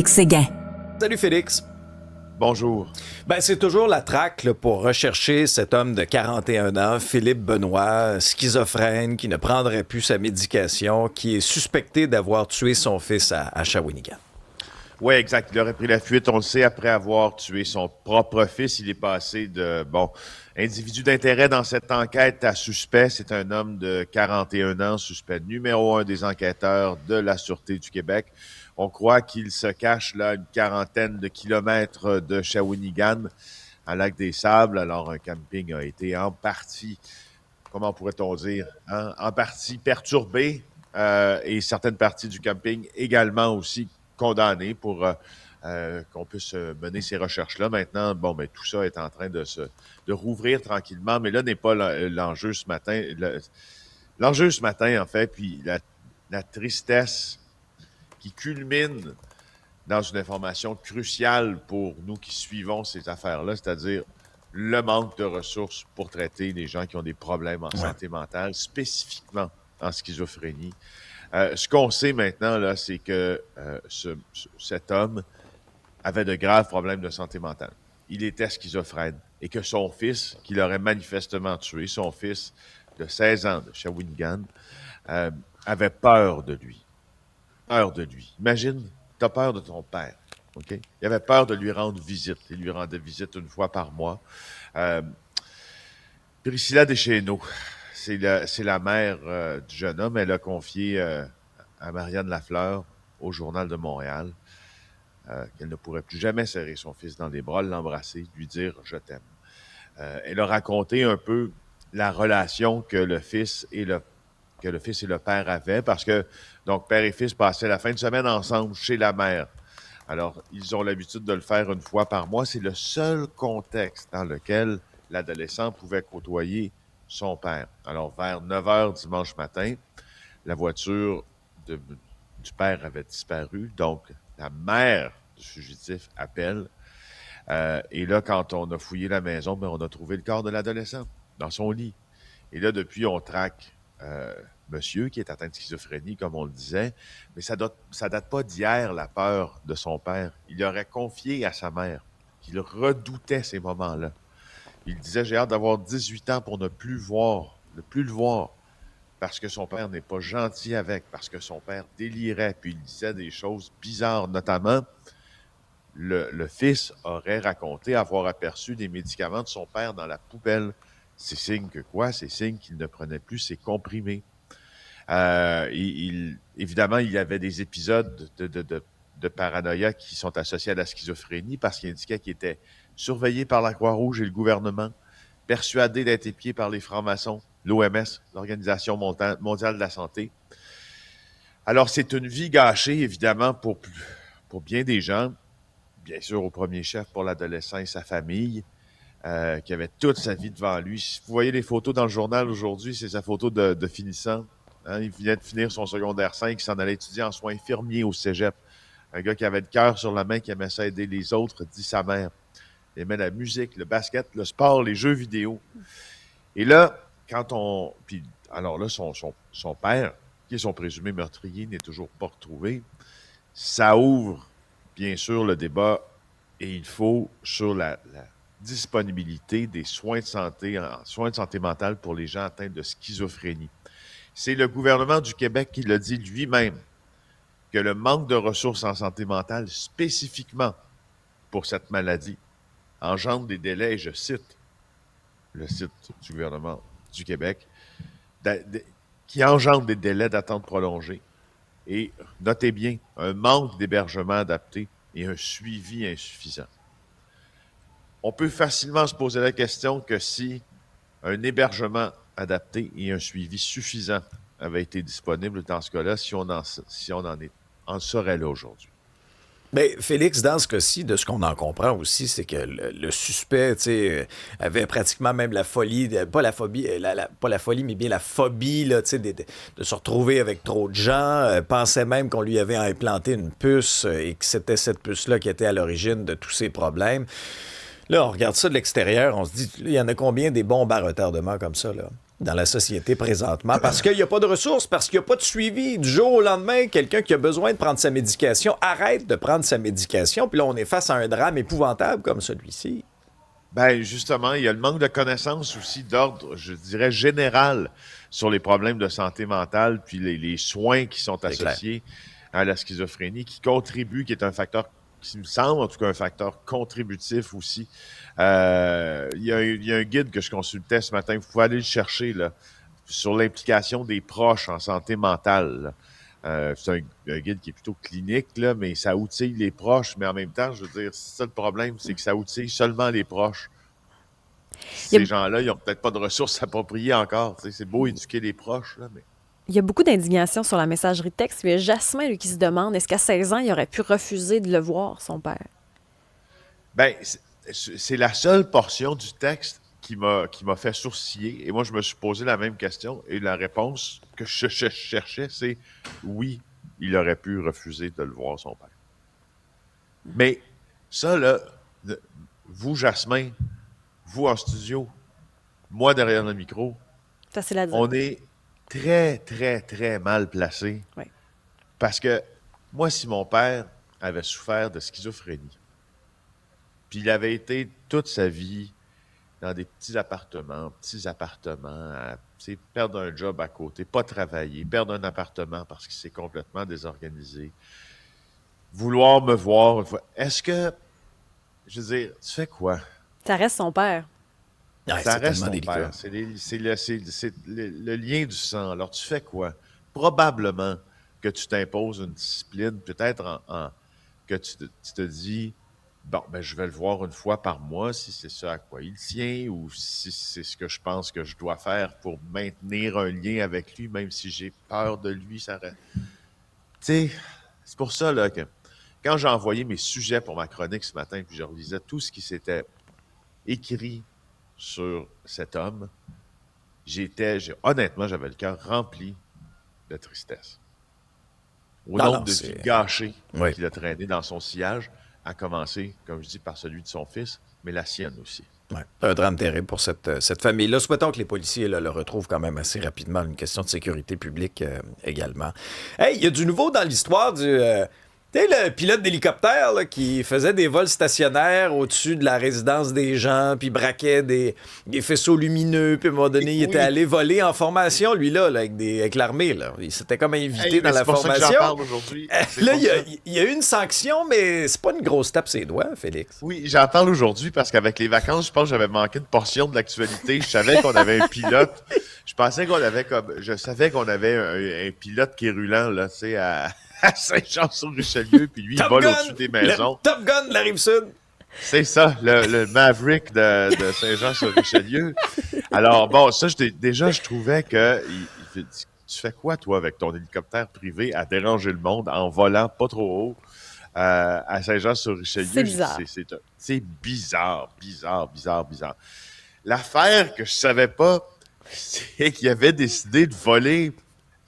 Séguin. Salut Félix. Bonjour. C'est toujours la traque là, pour rechercher cet homme de 41 ans, Philippe Benoît, schizophrène, qui ne prendrait plus sa médication, qui est suspecté d'avoir tué son fils à Shawinigan. Oui, exact. Il aurait pris la fuite, on le sait, après avoir tué son propre fils. Il est passé de, individu d'intérêt dans cette enquête à suspect. C'est un homme de 41 ans, suspect numéro 1 des enquêteurs de la Sûreté du Québec. On croit qu'il se cache là une quarantaine de kilomètres de Shawinigan, à Lac-des-Sables. Alors, un camping a été en partie, comment pourrait-on dire, en partie perturbé et certaines parties du camping également aussi condamnées pour qu'on puisse mener ces recherches-là. Maintenant, tout ça est en train de rouvrir tranquillement, mais là n'est pas l'enjeu ce matin. L'enjeu ce matin, en fait, puis la tristesse qui culmine dans une information cruciale pour nous qui suivons ces affaires-là, c'est-à-dire le manque de ressources pour traiter les gens qui ont des problèmes en santé mentale, spécifiquement en schizophrénie. Ce qu'on sait maintenant, là, c'est que cet homme avait de graves problèmes de santé mentale. Il était schizophrène et que son fils, qu'il aurait manifestement tué, son fils de 16 ans de Shawinigan, avait peur de lui. Peur de lui. Imagine, tu as peur de ton père. Okay? Il avait peur de lui rendre visite. Il lui rendait visite une fois par mois. Priscilla Deschêneaux, c'est la mère du jeune homme. Elle a confié à Marianne Lafleur au Journal de Montréal qu'elle ne pourrait plus jamais serrer son fils dans les bras, l'embrasser, lui dire « je t'aime ». Elle a raconté un peu la relation que le fils et le père avaient, parce que, donc, père et fils passaient la fin de semaine ensemble chez la mère. Alors, ils ont l'habitude de le faire une fois par mois. C'est le seul contexte dans lequel l'adolescent pouvait côtoyer son père. Alors, vers 9 heures dimanche matin, la voiture du père avait disparu. Donc, la mère du fugitif appelle. Et là, quand on a fouillé la maison, on a trouvé le corps de l'adolescent dans son lit. Et là, depuis, on traque monsieur qui est atteint de schizophrénie, comme on le disait. Mais ça date pas d'hier, la peur de son père. Il aurait confié à sa mère qu'il redoutait ces moments-là. Il disait, j'ai hâte d'avoir 18 ans pour ne plus le voir, parce que son père n'est pas gentil avec, parce que son père délirait, puis il disait des choses bizarres, notamment le fils aurait raconté avoir aperçu des médicaments de son père dans la poubelle. C'est signe que quoi? C'est signe qu'il ne prenait plus ses comprimés. Évidemment, il y avait des épisodes de paranoïa qui sont associés à la schizophrénie parce qu'il indiquait qu'il était surveillé par la Croix-Rouge et le gouvernement, persuadé d'être épié par les francs-maçons, l'OMS, l'Organisation mondiale de la santé. Alors, c'est une vie gâchée, évidemment, pour bien des gens, bien sûr au premier chef pour l'adolescent et sa famille, qui avait toute sa vie devant lui. Si vous voyez les photos dans le journal aujourd'hui, c'est sa photo de finissant. Il venait de finir son secondaire 5, il s'en allait étudier en soins infirmiers au cégep. Un gars qui avait le cœur sur la main, qui aimait ça aider les autres, dit sa mère. Il aimait la musique, le basket, le sport, les jeux vidéo. Et là, alors là, son père, qui est son présumé meurtrier, n'est toujours pas retrouvé. Ça ouvre, bien sûr, le débat, et il faut, sur la disponibilité des soins de santé mentale pour les gens atteints de schizophrénie. C'est le gouvernement du Québec qui l'a dit lui-même que le manque de ressources en santé mentale, spécifiquement pour cette maladie, engendre des délais, et je cite le site du gouvernement du Québec, qui engendre des délais d'attente prolongés. Et notez bien, un manque d'hébergement adapté et un suivi insuffisant. On peut facilement se poser la question que si un hébergement adapté et un suivi suffisant avaient été disponibles dans ce cas-là, si on en serait là aujourd'hui. Mais Félix, dans ce cas-ci, de ce qu'on en comprend aussi, c'est que le suspect, avait pratiquement même la folie, pas la folie, mais bien la phobie, là, de se retrouver avec trop de gens, pensait même qu'on lui avait implanté une puce et que c'était cette puce-là qui était à l'origine de tous ces problèmes. Là, on regarde ça de l'extérieur, on se dit, il y en a combien des bombes à retardement comme ça, là? dans la société présentement, parce qu'il n'y a pas de ressources, parce qu'il n'y a pas de suivi. Du jour au lendemain, quelqu'un qui a besoin de prendre sa médication arrête de prendre sa médication, puis là, on est face à un drame épouvantable comme celui-ci. Ben justement, il y a le manque de connaissances aussi d'ordre, je dirais, général sur les problèmes de santé mentale, puis les soins qui sont associés à la schizophrénie, qui contribuent, qui est un facteur, qui me semble en tout cas un facteur contributif aussi. Il y a un guide que je consultais ce matin, vous pouvez aller le chercher, là, sur l'implication des proches en santé mentale, là. C'est un guide qui est plutôt clinique, là, mais ça outille les proches. Mais en même temps, je veux dire, c'est ça le problème, c'est que ça outille seulement les proches. Ces gens-là, ils n'ont peut-être pas de ressources appropriées encore. Tu sais, c'est beau éduquer les proches, là, mais... Il y a beaucoup d'indignation sur la messagerie texte. Il y a Jasmin, lui, qui se demande, est-ce qu'à 16 ans, il aurait pu refuser de le voir, son père? Ben, c'est la seule portion du texte qui m'a fait sourciller. Et moi, je me suis posé la même question. Et la réponse que je cherchais, c'est oui, il aurait pu refuser de le voir, son père. Mais ça, là, vous, Jasmin, vous en studio, moi derrière le micro, Facile à dire. on est très, très, très mal placés. Oui. Parce que moi, si mon père avait souffert de schizophrénie, puis il avait été toute sa vie dans des petits appartements, perdre un job à côté, pas travailler, perdre un appartement parce qu'il s'est complètement désorganisé, vouloir me voir une fois. Est-ce que, je veux dire, tu fais quoi? Ça reste son père. Ouais, Ça c'est reste tellement ton délicat. père. C'est le lien du sang. Alors, tu fais quoi? Probablement que tu t'imposes une discipline, peut-être que tu te dis, bon, ben, je vais le voir une fois par mois si c'est ça à quoi il tient ou si c'est ce que je pense que je dois faire pour maintenir un lien avec lui, même si j'ai peur de lui. Tu sais, c'est pour ça là, que quand j'ai envoyé mes sujets pour ma chronique ce matin, puis je relisais tout ce qui s'était écrit sur cet homme, honnêtement, j'avais le cœur rempli de tristesse. Au nombre de vies gâchées qu'il a traînées dans son sillage, à commencer, comme je dis, par celui de son fils, mais la sienne aussi. Ouais, un drame terrible pour cette famille-là. Souhaitons que les policiers là, le retrouvent quand même assez rapidement. Une question de sécurité publique également. Hey, il y a du nouveau dans l'histoire du... tu sais, le pilote d'hélicoptère là, qui faisait des vols stationnaires au-dessus de la résidence des gens, puis braquait des faisceaux lumineux, puis à un moment donné, il était allé voler en formation, lui, là avec l'armée. Là. Il s'était comme invité dans la formation. C'est pour ça que j'en parle aujourd'hui. Là, il y a eu une sanction, mais c'est pas une grosse tape ses doigts, Félix. Oui, j'en parle aujourd'hui parce qu'avec les vacances, je pense que j'avais manqué une portion de l'actualité. Je savais qu'on avait un pilote. Je savais qu'on avait un pilote qui est roulant, là, tu sais, à Saint-Jean-sur-Richelieu, puis lui, il vole au-dessus des maisons. Top Gun de la Rive-Sud. C'est ça, le Maverick de Saint-Jean-sur-Richelieu. Alors, bon, ça, je trouvais que... tu fais quoi, toi, avec ton hélicoptère privé à déranger le monde en volant pas trop haut à Saint-Jean-sur-Richelieu? C'est bizarre. C'est bizarre. L'affaire que je savais pas, c'est qu'il avait décidé de voler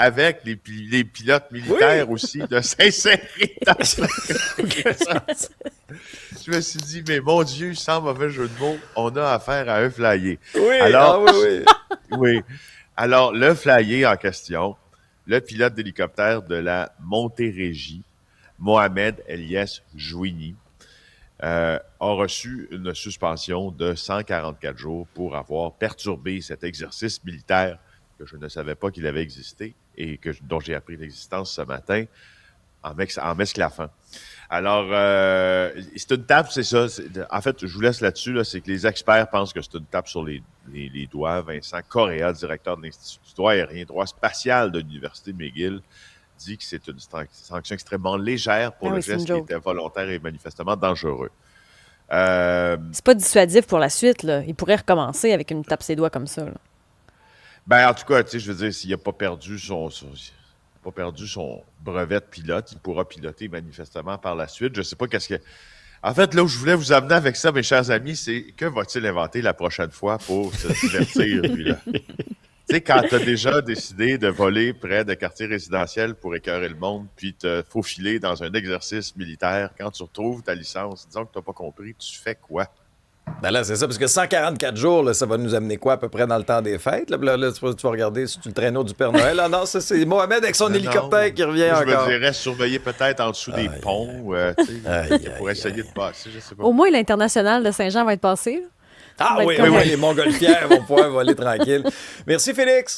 avec les pilotes militaires aussi, de s'insérer dans ça. Je me suis dit, mais mon Dieu, sans mauvais jeu de mots, on a affaire à un flyer. Oui, alors, oui. oui. Alors, le flyer en question, le pilote d'hélicoptère de la Montérégie, Mohamed Elias Jouini, a reçu une suspension de 144 jours pour avoir perturbé cet exercice militaire que je ne savais pas qu'il avait existé et dont j'ai appris l'existence ce matin en m'esclaffant. Alors, c'est une tape, c'est ça. En fait, je vous laisse là-dessus, là, c'est que les experts pensent que c'est une tape sur les doigts. Vincent Correa, directeur de l'Institut du droit aérien, droit spatial de l'Université McGill, dit que c'est une sanction extrêmement légère pour le geste qui était volontaire et manifestement dangereux. C'est pas dissuasif pour la suite, là. Il pourrait recommencer avec une tape ses doigts comme ça, là. Ben, en tout cas, tu sais, je veux dire, s'il n'a pas perdu son brevet de pilote, il pourra piloter manifestement par la suite. Je sais pas qu'est-ce que... En fait, là où je voulais vous amener avec ça, mes chers amis, c'est que va-t-il inventer la prochaine fois pour se divertir, lui, là? Tu sais, quand tu as déjà décidé de voler près de quartiers résidentiels pour écœurer le monde, puis te faufiler dans un exercice militaire, quand tu retrouves ta licence, disons que tu n'as pas compris, tu fais quoi? Ben là, c'est ça, parce que 144 jours, là, ça va nous amener quoi à peu près dans le temps des fêtes? Là, tu vas regarder sur le traîneau du Père Noël. Ah non, ça, c'est Mohamed avec son hélicoptère qui revient moi, encore. Je me dirais surveiller peut-être en dessous des ponts pour essayer de passer, je sais pas. Au moins, l'International de Saint-Jean va être passé. Ah va être oui, correct. les montgolfières vont pouvoir voler tranquille. Merci, Félix.